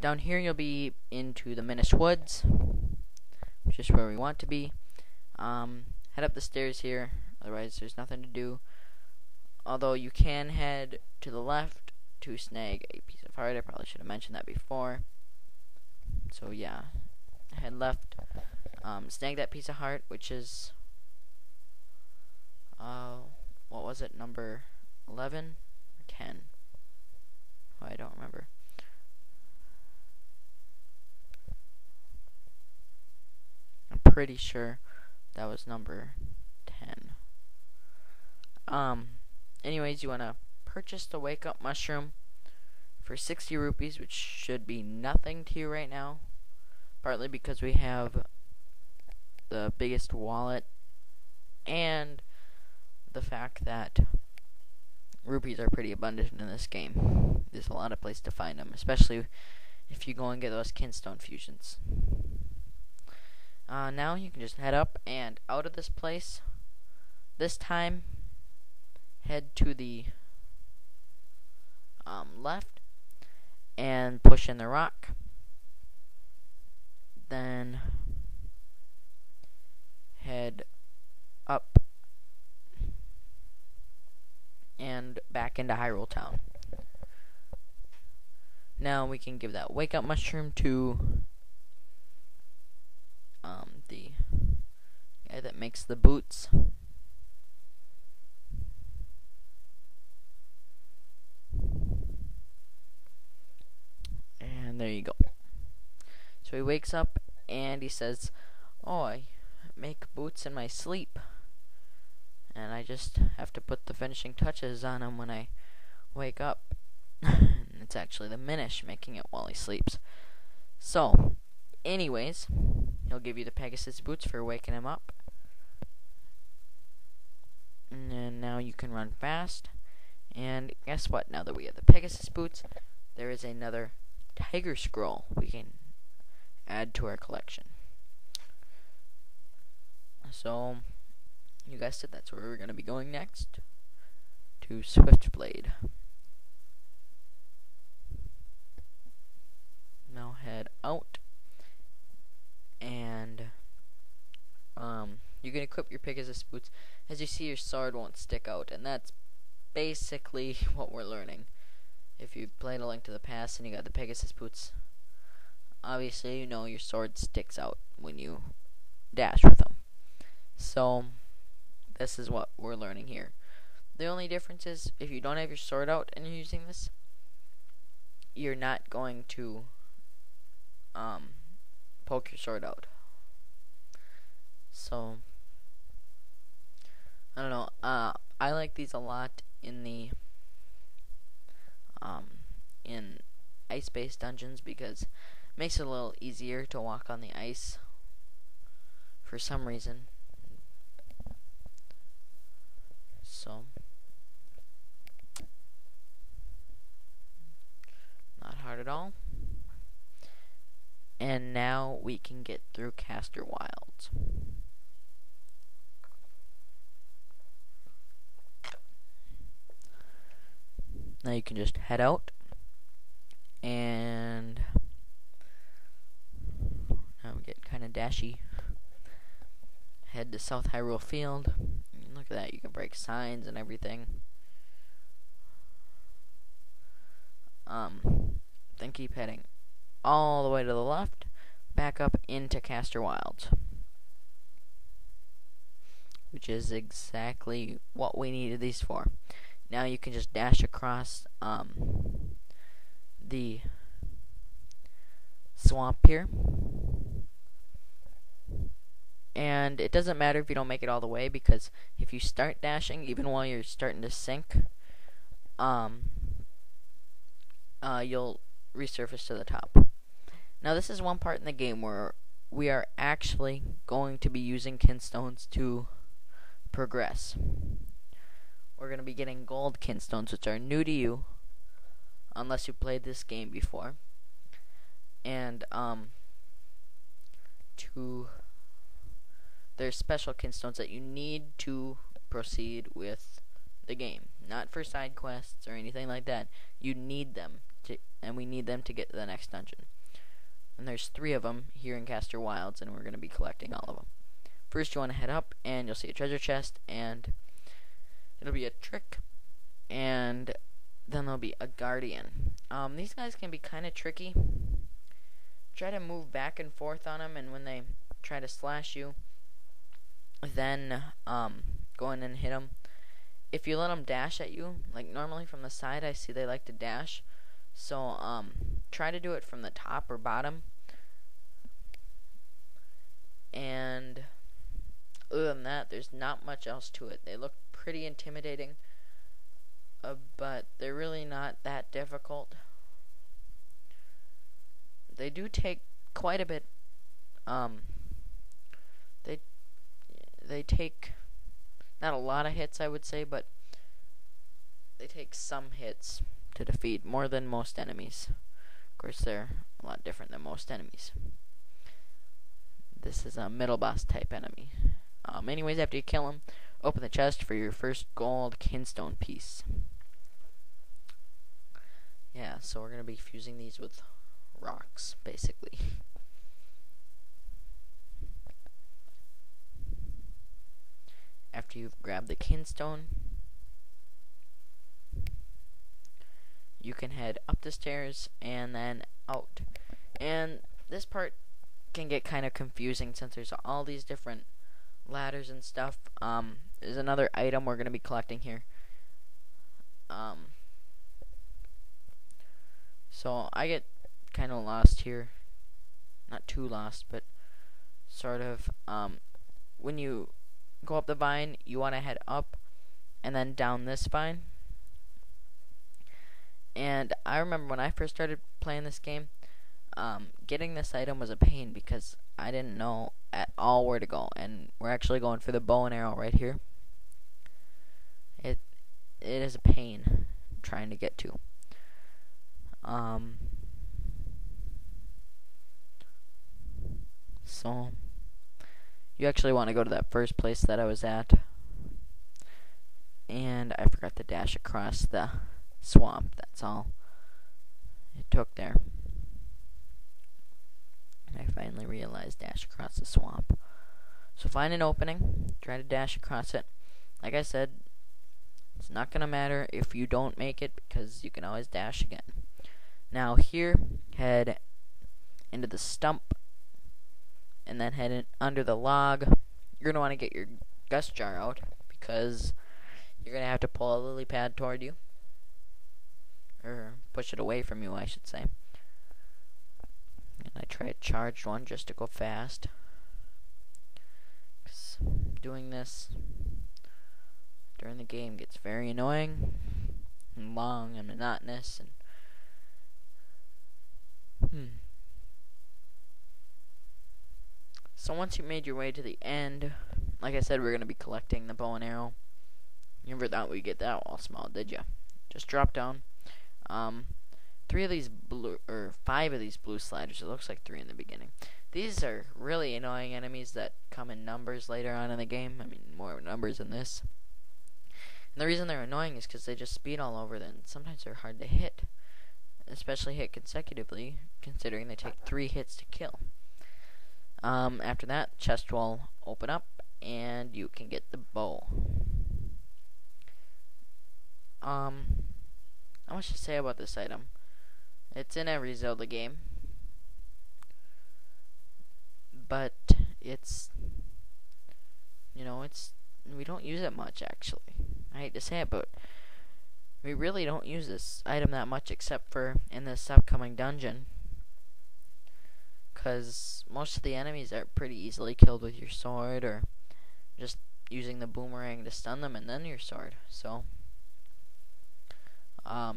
Down here you'll be into the Minish Woods, which is where we want to be. Head up the stairs here, otherwise there's nothing to do. Although you can head to the left to snag a piece of heart. I probably should have mentioned that before. So yeah, head left, snag that piece of heart, which is, what was it, number 11 or 10? Oh, I don't remember. I'm pretty sure that was number 10. Anyways, you want to purchase the wake up mushroom for 60 rupees, which should be nothing to you right now. Partly because we have the biggest wallet, and the fact that rupees are pretty abundant in this game. There's a lot of place to find them, especially if you go and get those kinstone fusions. Now you can just head up and out of this place. This time, head to the left and push in the rock. Then head up and back into Hyrule Town. Now we can give that wake up mushroom to the guy that makes the boots. And there you go. So he wakes up and he says, "Oh, I make boots in my sleep, and I just have to put the finishing touches on them when I wake up." It's actually the Minish making it while he sleeps. So, anyways, he'll give you the Pegasus boots for waking him up. And then now you can run fast. And guess what? Now that we have the Pegasus boots, there is another Tiger Scroll we can add to our collection. So, you guessed it, that's where we're going to be going next. To Swiftblade. Now head out. And you can equip your Pegasus boots. As you see, your sword won't stick out, and that's basically what we're learning. If you played A Link to the Past and you got the Pegasus boots, obviously you know your sword sticks out when you dash with them. So this is what we're learning here. The only difference is if you don't have your sword out and you're using this, you're not going to poke your sword out. So I don't know. I like these a lot in the in ice-based dungeons because it makes it a little easier to walk on the ice for some reason. So not hard at all. And now we can get through Caster Wilds. Now you can just head out, and now we get kind of dashy. Head to South Hyrule Field. Look at that, you can break signs and everything. Then keep heading all the way to the left, back up into Caster Wilds, which is exactly what we needed these for. Now you can just dash across the swamp here. And it doesn't matter if you don't make it all the way, because if you start dashing, even while you're starting to sink, you'll resurface to the top. Now this is one part in the game where we are actually going to be using kinstones to progress. We're going to be getting gold kinstones, which are new to you, unless you played this game before. And, there's special kinstones that you need to proceed with the game. Not for side quests or anything like that. You need them and we need them to get to the next dungeon. And there's 3 of them here in Castor Wilds, and we're going to be collecting all of them. First, you want to head up, and you'll see a treasure chest, and it'll be a trick, and then there'll be a guardian. These guys can be kind of tricky. Try to move back and forth on them, and when they try to slash you, then go in and hit them. If you let them dash at you, like normally from the side, I see they like to dash. So try to do it from the top or bottom. And other than that, there's not much else to it. They look pretty intimidating, but they're really not that difficult. They do take quite a bit. They take not a lot of hits, I would say, but they take some hits to defeat, more than most enemies. Of course, they're a lot different than most enemies. This is a middle boss type enemy. Anyways, after you kill him, open the chest for your first gold kinstone piece. Yeah, so we're going to be fusing these with rocks, basically. After you've grabbed the kinstone, you can head up the stairs and then out. And this part can get kind of confusing since there's all these different ladders and stuff. There's another item we're going to be collecting here. So I get kind of lost here. Not too lost, but sort of. When you go up the vine, you want to head up and then down this vine. And I remember when I first started playing this game, getting this item was a pain because I didn't know at all where to go. And we're actually going for the bow and arrow right here. It is a pain trying to get to. So you actually want to go to that first place that I was at. And I forgot to dash across the swamp. That's all it took there. And I finally realized dash across the swamp. So find an opening, try to dash across it. Like I said, it's not going to matter if you don't make it because you can always dash again. Now here, head into the stump and then head in under the log. You're going to want to get your gust jar out because you're going to have to pull a lily pad toward you. Or push it away from you, I should say. And I try a charged one just to go fast. 'Cause doing this during the game gets very annoying and long and monotonous and So once you made your way to the end, like I said, we're going to be collecting the bow and arrow. You never thought we'd get that all small, did you? Just drop down. 5 of these blue sliders. It looks like 3 in the beginning. These are really annoying enemies that come in numbers later on in the game. I mean, more numbers than this. And the reason they're annoying is because they just speed all over. Then sometimes they're hard to hit, especially hit consecutively, considering they take 3 hits to kill. After that, chest will open up, and you can get the bow. Not much to say about this item. It's in every Zelda game, but it's, we don't use it much, actually. I hate to say it, but we really don't use this item that much except for in this upcoming dungeon, because most of the enemies are pretty easily killed with your sword or just using the boomerang to stun them and then your sword. So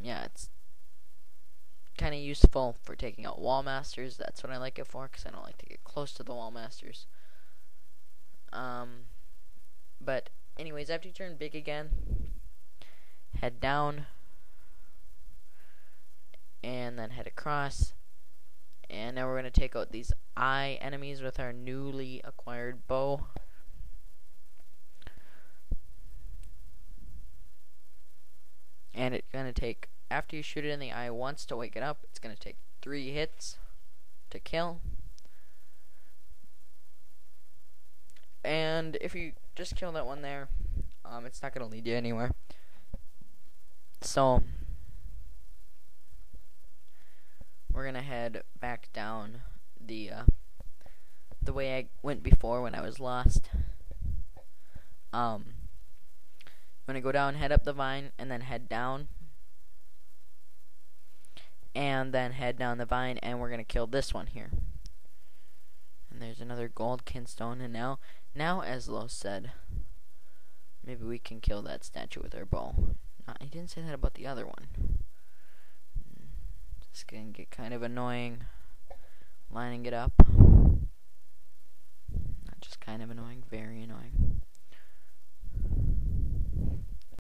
yeah, it's kind of useful for taking out wall masters. That's what I like it for, because I don't like to get close to the wall masters. But anyways, after you turn big again, head down and then head across, and now we're going to take out these eye enemies with our newly acquired bow. And it's going to take after you shoot it in the eye once to wake it up, it's going to take 3 hits to kill. And if you just kill that one there, it's not going to lead you anywhere. So we're going to head back down the way I went before when I was lost. I'm going to go down, head up the vine, and then head down. And then head down the vine, and we're going to kill this one here. And there's another gold kinstone, and now as Lo said, maybe we can kill that statue with our bow. He didn't say that about the other one. It's going to get kind of annoying lining it up. Not just kind of annoying, very annoying.